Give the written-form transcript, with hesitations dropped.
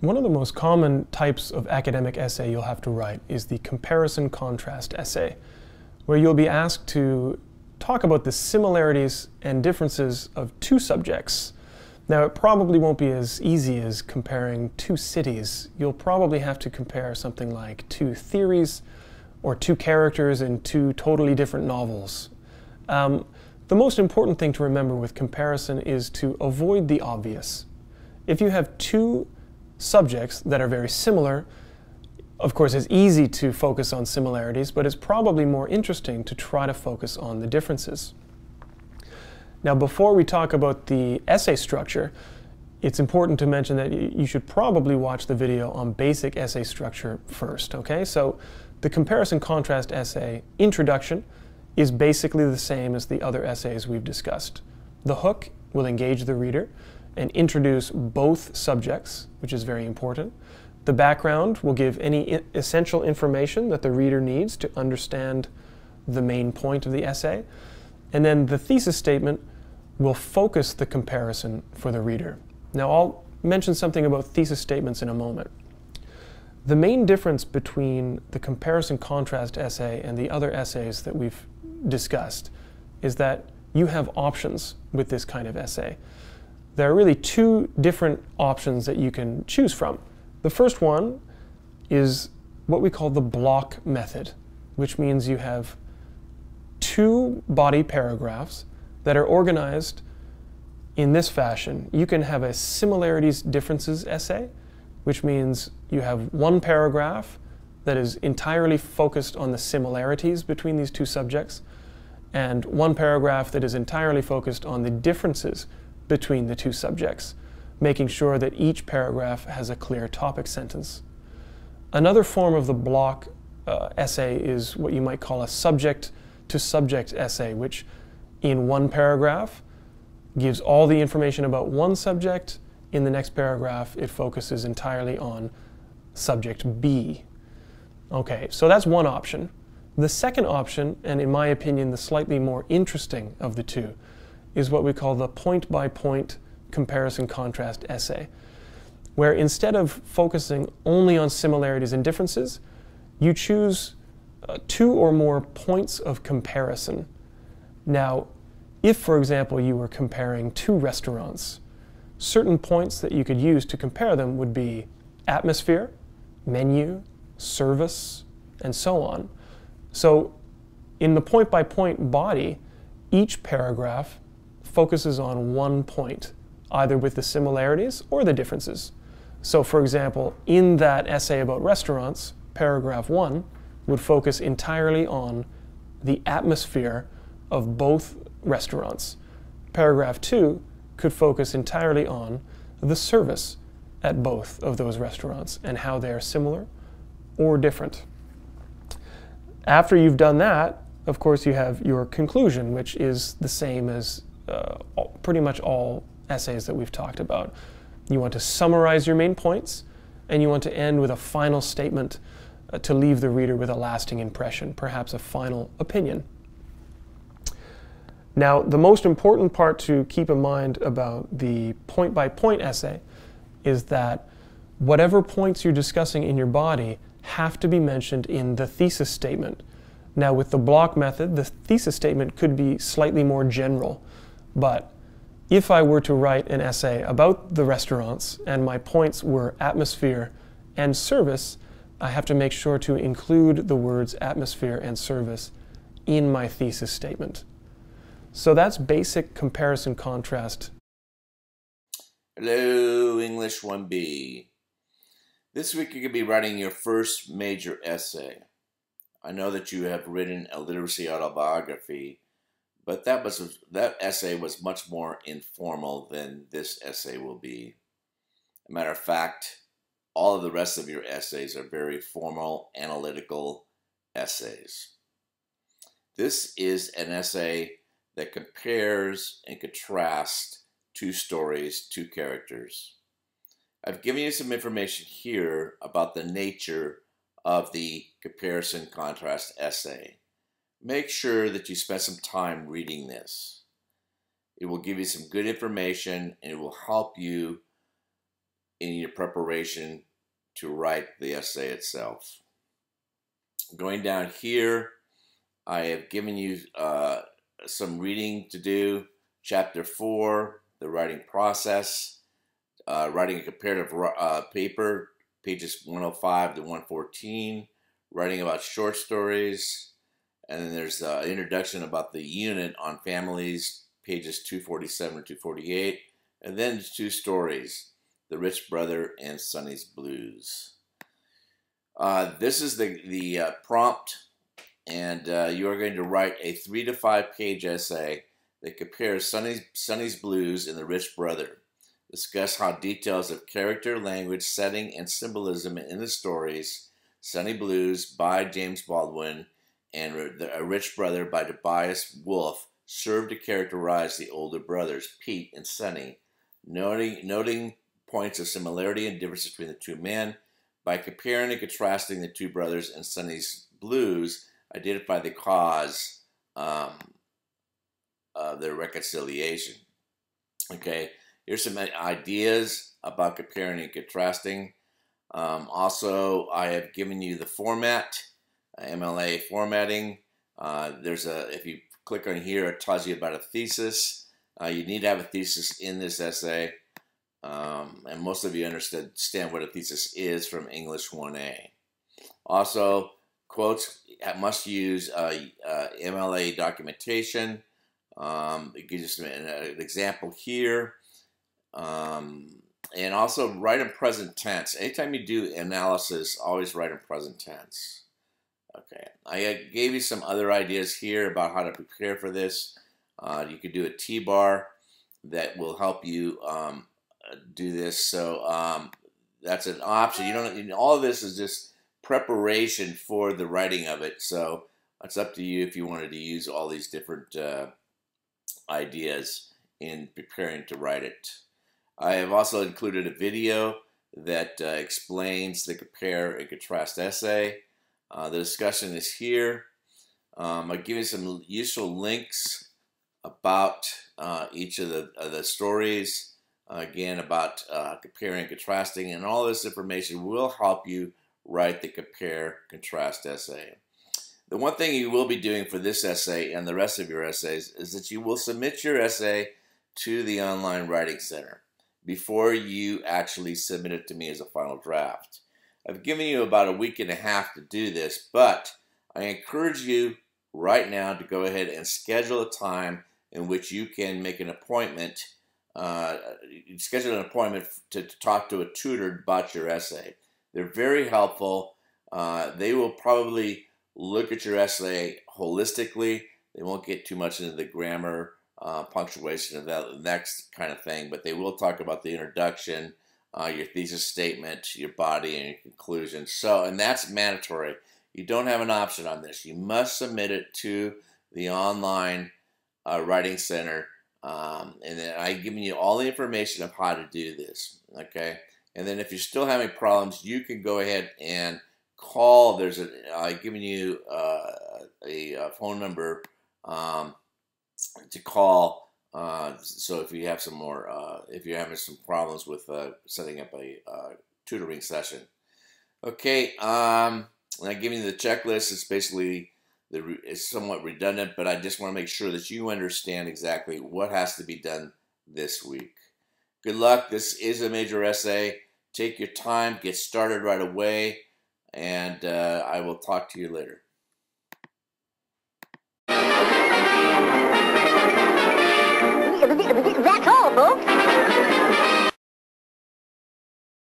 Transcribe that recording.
One of the most common types of academic essay you'll have to write is the comparison contrast essay, where you'll be asked to talk about the similarities and differences of two subjects. Now, it probably won't be as easy as comparing two cities. You'll probably have to compare something like two theories or two characters in two totally different novels. The most important thing to remember with comparison is to avoid the obvious. If you have two subjects that are very similar, of course it's easy to focus on similarities, but it's probably more interesting to try to focus on the differences. Now, before we talk about the essay structure, it's important to mention that you should probably watch the video on basic essay structure first, okay? So the comparison contrast essay introduction is basically the same as the other essays we've discussed. The hook will engage the reader and introduce both subjects, which is very important. The background will give any essential information that the reader needs to understand the main point of the essay. And then the thesis statement will focus the comparison for the reader. Now, I'll mention something about thesis statements in a moment. The main difference between the comparison contrast essay and the other essays that we've discussed is that you have options with this kind of essay. There are really two different options that you can choose from. The first one is what we call the block method, which means you have two body paragraphs that are organized in this fashion. You can have a similarities differences essay, which means you have one paragraph that is entirely focused on the similarities between these two subjects, and one paragraph that is entirely focused on the differences between the two subjects, making sure that each paragraph has a clear topic sentence. Another form of the block essay is what you might call a subject-to-subject essay, which in one paragraph gives all the information about one subject. In the next paragraph, it focuses entirely on subject B. Okay, so that's one option. The second option, and in my opinion the slightly more interesting of the two, is what we call the point-by-point comparison contrast essay, where instead of focusing only on similarities and differences, you choose two or more points of comparison. Now, if, for example, you were comparing two restaurants, certain points that you could use to compare them would be atmosphere, menu, service, and so on. So in the point-by-point body, each paragraph focuses on one point, either with the similarities or the differences. So for example, in that essay about restaurants, paragraph 1 would focus entirely on the atmosphere of both restaurants. Paragraph 2 could focus entirely on the service at both of those restaurants and how they are similar or different. After you've done that, of course, you have your conclusion, which is the same as pretty much all essays that we've talked about. You want to summarize your main points, and you want to end with a final statement to leave the reader with a lasting impression, perhaps a final opinion. Now, the most important part to keep in mind about the point-by-point essay is that whatever points you're discussing in your body have to be mentioned in the thesis statement. Now, with the block method, the thesis statement could be slightly more general, but if I were to write an essay about the restaurants and my points were atmosphere and service, I have to make sure to include the words atmosphere and service in my thesis statement. So that's basic comparison contrast. Hello, English 1B. This week you're going to be writing your first major essay. I know that you have written a literacy autobiography, but that essay was much more informal than this essay will be. As a matter of fact, all of the rest of your essays are very formal, analytical essays. This is an essay that compares and contrasts two stories, two characters. I've given you some information here about the nature of the comparison contrast essay. Make sure that you spend some time reading this. It will give you some good information and it will help you in your preparation to write the essay itself. Going down here, I have given you some reading to do. Chapter 4, the writing process, writing a comparative paper, pages 105 to 114, writing about short stories, and then there's an introduction about the unit on families, pages 247 to 248, and then 2 stories, The Rich Brother and Sonny's Blues. This is the prompt, and you are going to write a 3 to 5 page essay that compares Sonny's Blues and The Rich Brother. Discuss how details of character, language, setting, and symbolism in the stories Sonny Blues by James Baldwin and A Rich Brother by Tobias Wolff serve to characterize the older brothers, Pete and Sonny, noting points of similarity and difference between the two men. By comparing and contrasting the two brothers and Sonny's Blues, identify the cause of their reconciliation. Okay, here's some ideas about comparing and contrasting. Also, I have given you the format, MLA formatting. If you click on here, it tells you about a thesis. You need to have a thesis in this essay. And most of you understand what a thesis is from English 1A. Also, quotes must use MLA documentation. It gives you an example here. And also write in present tense. Anytime you do analysis, always write in present tense. Okay, I gave you some other ideas here about how to prepare for this. You could do a T-bar that will help you do this. So that's an option. You don't. All of this is just preparation for the writing of it. So it's up to you if you wanted to use all these different ideas in preparing to write it. I have also included a video that explains the compare and contrast essay. The discussion is here. I'll give you some useful links about each of the stories. Again, about comparing and contrasting, and all this information will help you write the compare-contrast essay. The one thing you will be doing for this essay and the rest of your essays is that you will submit your essay to the Online Writing Center before you actually submit it to me as a final draft. I've given you about a week and a half to do this, but I encourage you right now to go ahead and schedule a time in which you can make an appointment, to talk to a tutor about your essay. They're very helpful. They will probably look at your essay holistically. They won't get too much into the grammar, punctuation, and that next kind of thing, but they will talk about the introduction, your thesis statement, your body, and your conclusion. So, and that's mandatory. You don't have an option on this. You must submit it to the Online Writing Center, and then I've given you all the information of how to do this, okay? And then if you're still having problems, you can go ahead and call. I've given you a phone number to call. So if you have some more, if you're having some problems with setting up a tutoring session. Okay, I'm giving you the checklist. It's basically it's somewhat redundant, but I just want to make sure that you understand exactly what has to be done this week. Good luck. This is a major essay. Take your time, get started right away, and I will talk to you later. That's all, folks.